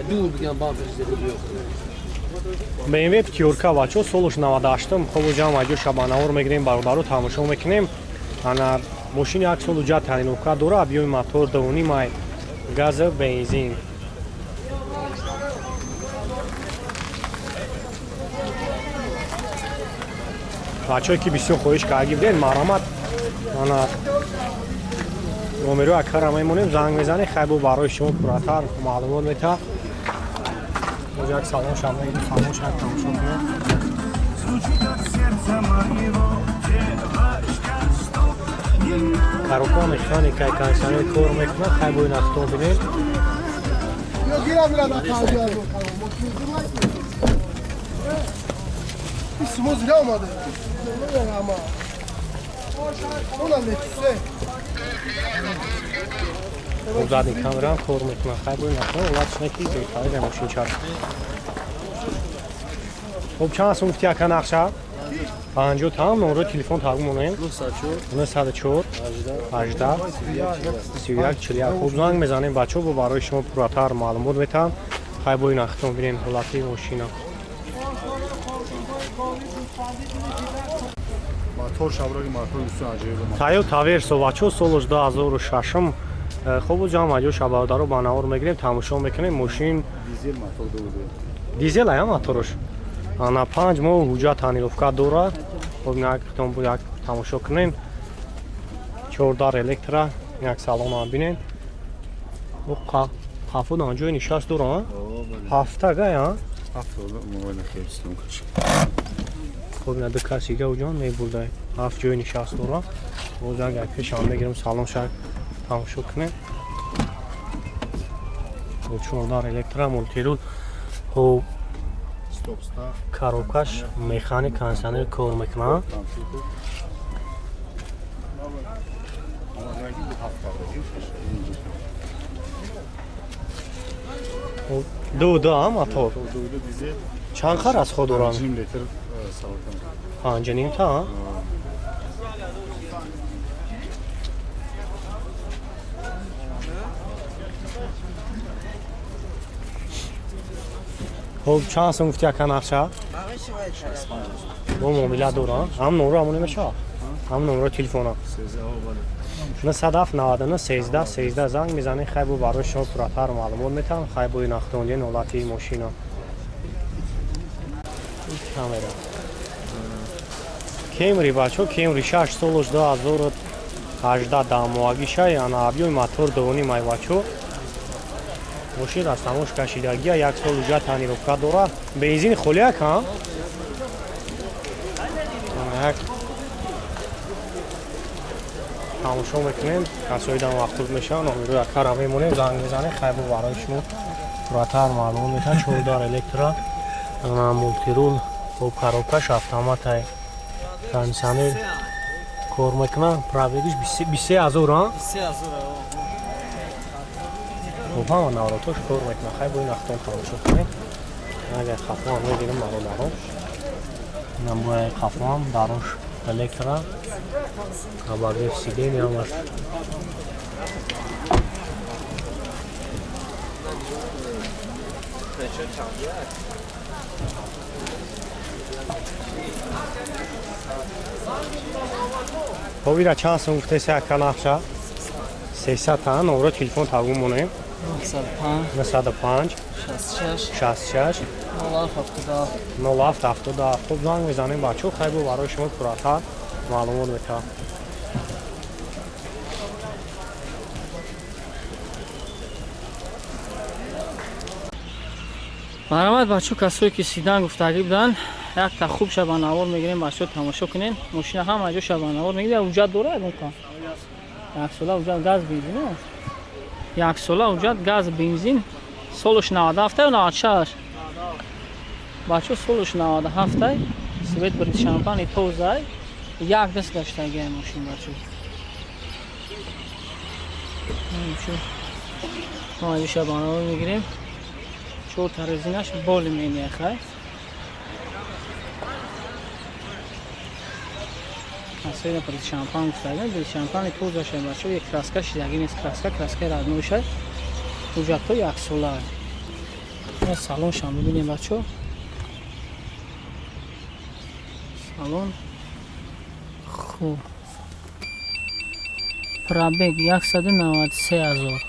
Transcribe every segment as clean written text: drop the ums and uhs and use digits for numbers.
دور بگم با BMW пятерка бачо солуш 98 хобу ҷамъ аҷо шабанавор мегирем бародаро тамошо мекунем ана мошини як сол уҷа таъинока дора объёми мотор 2.5 ай газа бензин бачое ки бисёр хоҳиш карда биден марҳамат ана номеро акара мемонем занг мезане хайбу барои шумо пурратар маълумот мета як салон шама иди хамош як тамошо кунем коробка механика кондиционер кор мекунад хайбу ин автомобиле задний камера кор мекунад хайбу ин автомобиле улатишнаки беҳтарин мошинчар خب چند سوم گفتی اکا نقشه؟ 50 تام نمره تلفن تقویم مونیم 904 18 31 41 خب زنگ میزنیم بچه با برای شما پراتر معلومات میتن خیلی با این اختم بینین حالتی ماشینا мотор шабраги мотор бисёр аҷиб Toyota Verso бачо соли 2006 خب جام аҷо шабаодаро ба навор мегирем тамошо мекунем машин дизел мотор дорад дизел ая моторш ана 5 моҳ ҳуҷҷат таъинока дорад хоб як хитон бу як тамошо кунем 14 электро як салон бинем о қафуд анҷои нишаст дорам ҳафтага я хоб ина ду касига уҷон мебурда ҳафт ҷои нишаст дорам боз як пешам мегирам салон шак тамошо кунем 14 электро мултирул хоб коробкаш механик кондиционер кор мекунад ду мотор чанд хар аз худ дорам 5 та خب چند سوم گفتی اکا نقشه؟ با موبیله دوران هم نمره همونه میشه هم نمره تلفن 907 99 13 13 زنگ میزنی خیلی برای شما پراتر معلومات میتن خیلی با این اختوندی نولاتی ماشینا کامera کیمری بچه کیمری 6 سالش 2018 дамоагиша яна объёми мотор 2.5 ай бачо ماشین از تماش کشیدگی یک سال وجود تنیروکا داره بنزین خلیک ها یک تماشا میکنیم کسایی دم وقت میشن رو یک کار میمونه زنگ میزنه خیلی برای شما پراتر معلوم میشه 14 الکترا مولتیرول با کاروکاش автомат های кондиционер کار میکنه پرابیگش 23000 ها 23000 خب همه نوراتوش کار میکنه خیلی با این اختان تماشا کنیم اگر خفه هم میگیرم مرو دارم اینم باید خفه هم داروش الکترا کباگیف سیده میامد خب ایره چند سون گفته سه اکا نقشه 300 تا نمره تلفن تقویم مونیم 905 66 0770 خوب زنگ میزنیم بچه خیلی برای شما پراتر معلومات میتن مرحمت بچه کسایی که سیدن گفتگی بودن یک تا خوب شبانوار میگیریم بچه تماشا کنین ماشین هم اجا شبانوار میگیریم اوجد دوره اگه کن یک ساله اوجد گاز بنزین یک ساله اوجد گاز بنزین سالش 97 و 96 بچه سالش 97 سویت برید شامپانی توزای یک دست داشته گه ماشین بچه ما اجا شبانوار میگیریم چور ترزینش بالی مینیه خیلی اصلا برای شامپان گفتگیم برای شامپان توز داشته باشه یک کراسکه شیدگی نیست کراسکه رد نوشه اوجد تو یک سوله салонш ҳам бибинем бачо. Салон хуб. Пробег 193,000.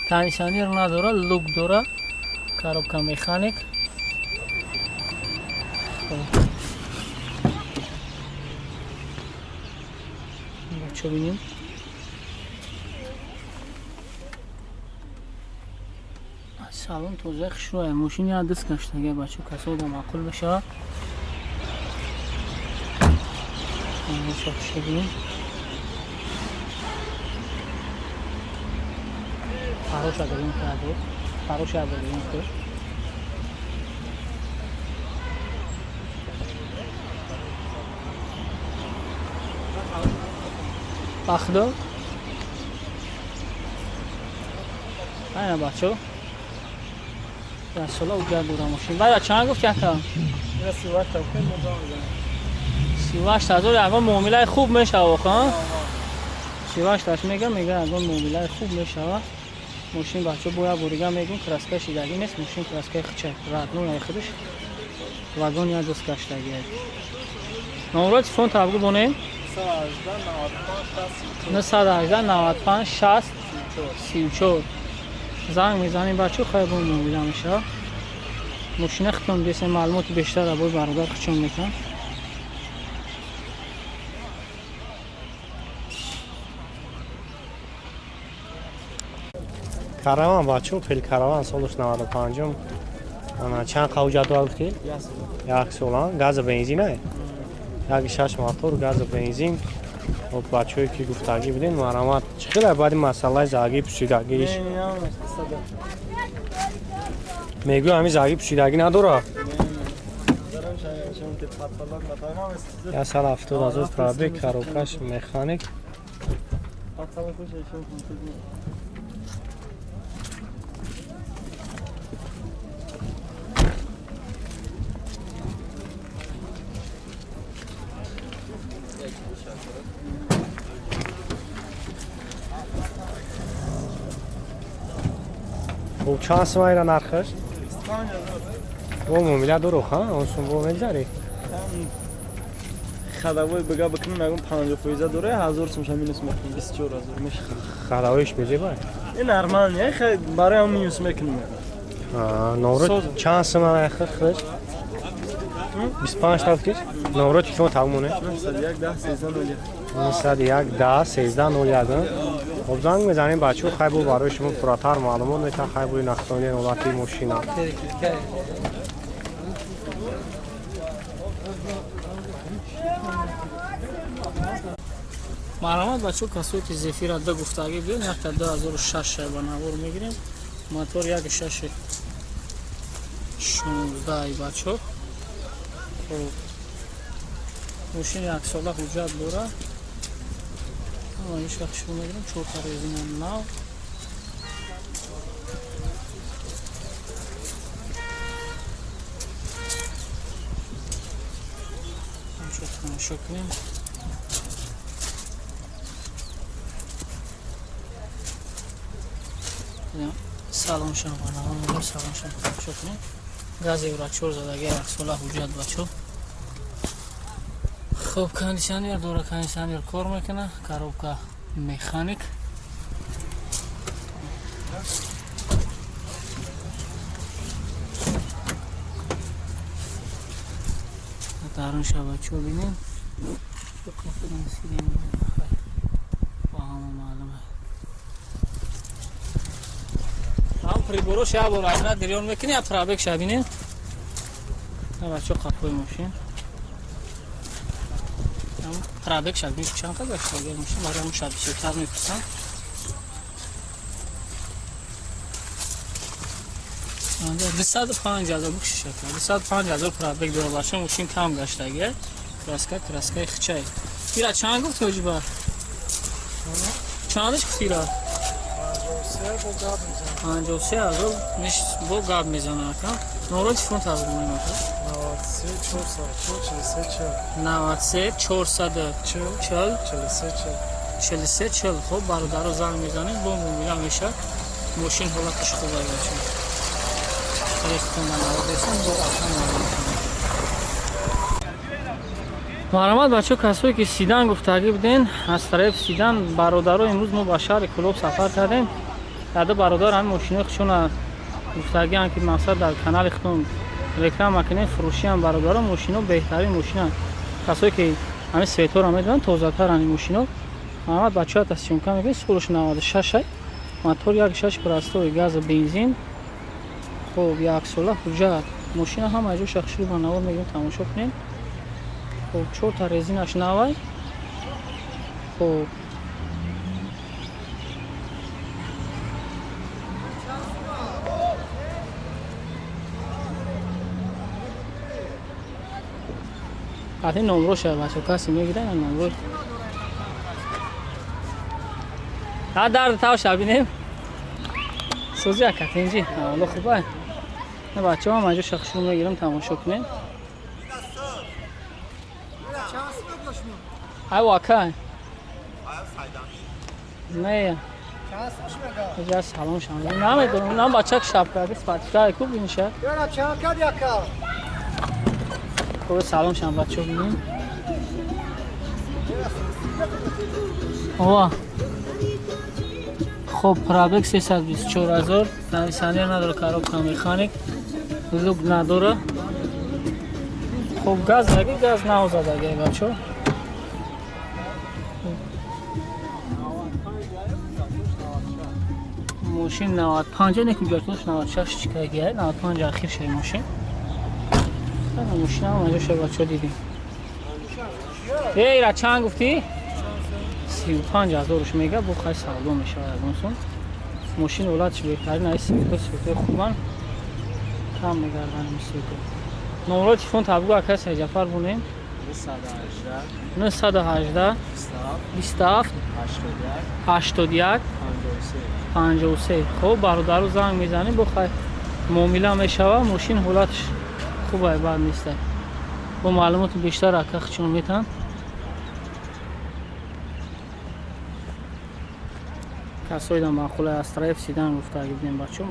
Кондиционер надора, лук дора. Коробка механик. Бачо бинем. салон тоза хушроя. Машини ҳа дист гаштага бачо касо да маъқул баша. Маша хушабинем. Хороша дорим кард. Хороша дорим кард. Пахдо. Айна бачо. Ясола уҷа дора машин. Бая чанд гуфт яка? 38,000 ягон муомилаи хуб мешава ха? 38 мегам ягон муомилаи хуб мешава. Машин бачо боя бурга мегим краска шидагӣ нест, машин краскаи хичак раднуяи худаш. Вагон я дост гаштаги. Номеро телефон табгу бонем? 918 95 60 34. زنگ میزنیم بچه خیلی با موبیل میشه. ماشین ختم دیسه معلومات بیشتر رو باید برادر خچون میکن. کاروان بچه پیل کاروان سالش 95 انا چند قو جدول گفتی؟ یک سالان گاز بنزین نه؟ یک 6 موتور گاز بنزین. و بچه‌ای که گفتگی بدین مرامت چقدر بعد مسئله زاگی پوشیدگیش میگو همین زاگی پوشیدگی نداره یا سال 70,000 پرابیک کاروکاش مکانیک او چند سمایی را نرخش؟ او مومیله دو روخ ها؟ اون سون بو میگذاری؟ خداوی بگا بکنم نگم 50% داره 1000 سوم شامینس میکنم 24000 میشه خداویش میگه باید؟ این نرمال نه خیلی برای هم میوس میکنم نورو چند سمایی خرج؟ 25 تافتیش؟ نورو چی شما تمونه؟ 901 خب زنگ میزنیم بچه خیلی بود برای شما فراتر معلومات میتن خیلی بود نقصانی نولاتی ماشینا معلومات بچه کسایی که زفیر ادا گفتگی بیان یک تا 2006 با نوار میگیریم موتور یک 6 16 بچه ماشین یک ساله حجت داره هیچ وقت شروع میگیریم چوب پریزیم ناو همچه تماشا کنیم سلام شما نام سلام شما تماشا کنیم گاز اورا زدگی یک ساله حجت بچه خب کاندیشنر داره کاندیشنر کار میکنه коробка مکانیک درون شبکه ببینیم با همه معلومه هم پریبوروش یا برو از دریون میکنی یا پرابک شبینیم بچه قفوی ماشین پرابک شد میشه چند قدر شده میشه برای اون شد بیشتر میپرسم 205,000 بکشی شکل 205,000 پرابک داره باشه ماشین کم گشتگه کراسکای خچای بیره چند گفت توجی بار چندش گفتی را 53,000 میشه با گاب میزنه اکا نورو تیفون تابد مونیم اکا 93 440 43 خب برادر رو زنگ میزنیم با موبیل میشه ماشین حالتش خوبه باشه رسیدم من آوردستم با آسان مرحمت بچه کسایی که سیدن گفتگی بودین از طرف سیدن برادرها امروز ما با شهر کلوب سفر کردیم داده برادر همین ماشینه خشون گفتگی هم که مقصد در کانال خودم رکلام مکنه فروشی هم برادرها ماشینا بهترین ماشینا کسایی که همین سویتور هم میدونن توزه تر همین ماشینا مرحمت بچه ها تصمیم کن میگه سکولش 96 موتور 1.6 پرستوی گاز بنزین خب یک ساله حجت ماشین هم اجو شخصی با نور میگیم تماشا کنیم خب 4 تا رزینش نوای خب حتی نمروشه بچه کسی میگیره نمرو ها درد تاوش بینیم سوزی اکتینجی حالا خوبه نه بچه هم اجو شخصی میگیرم تماشا کنیم های واقعا نه اجازه سلام شما نمیدونم نام بچه که شب کرده فاتحه خوب میشه یارا چند کرد یکا خوب سلام شما بچه ببینیم آوا خب پرابک 324,000 نویسنده نداره کاروبکا مکانیک لوگ نداره خب گاز نگی گاز نوزده گه بچه ماشین 95 نیکی بیارتونش 96 چیکار گیره 95 اخیر شد ماشین ماشین هم اونجا شد بچه دیدیم ایره چند گفتی؟ 35,000 میگه بخواه سالو میشه از اونسون ماشین اولادش بهترین های سویتو خوبان کم میگردن سویتو نمره تیفون تبگو اکر سه جفر بونیم 918 27 81 53 خب برادر رو زنگ میزنیم بخواه معامله میشوه ماشین حالتش خوبه بد نیسته با معلومات بیشتر اکر چون میتن کسایی دم معقوله از طرف سیدن گفته اگه بینیم بچه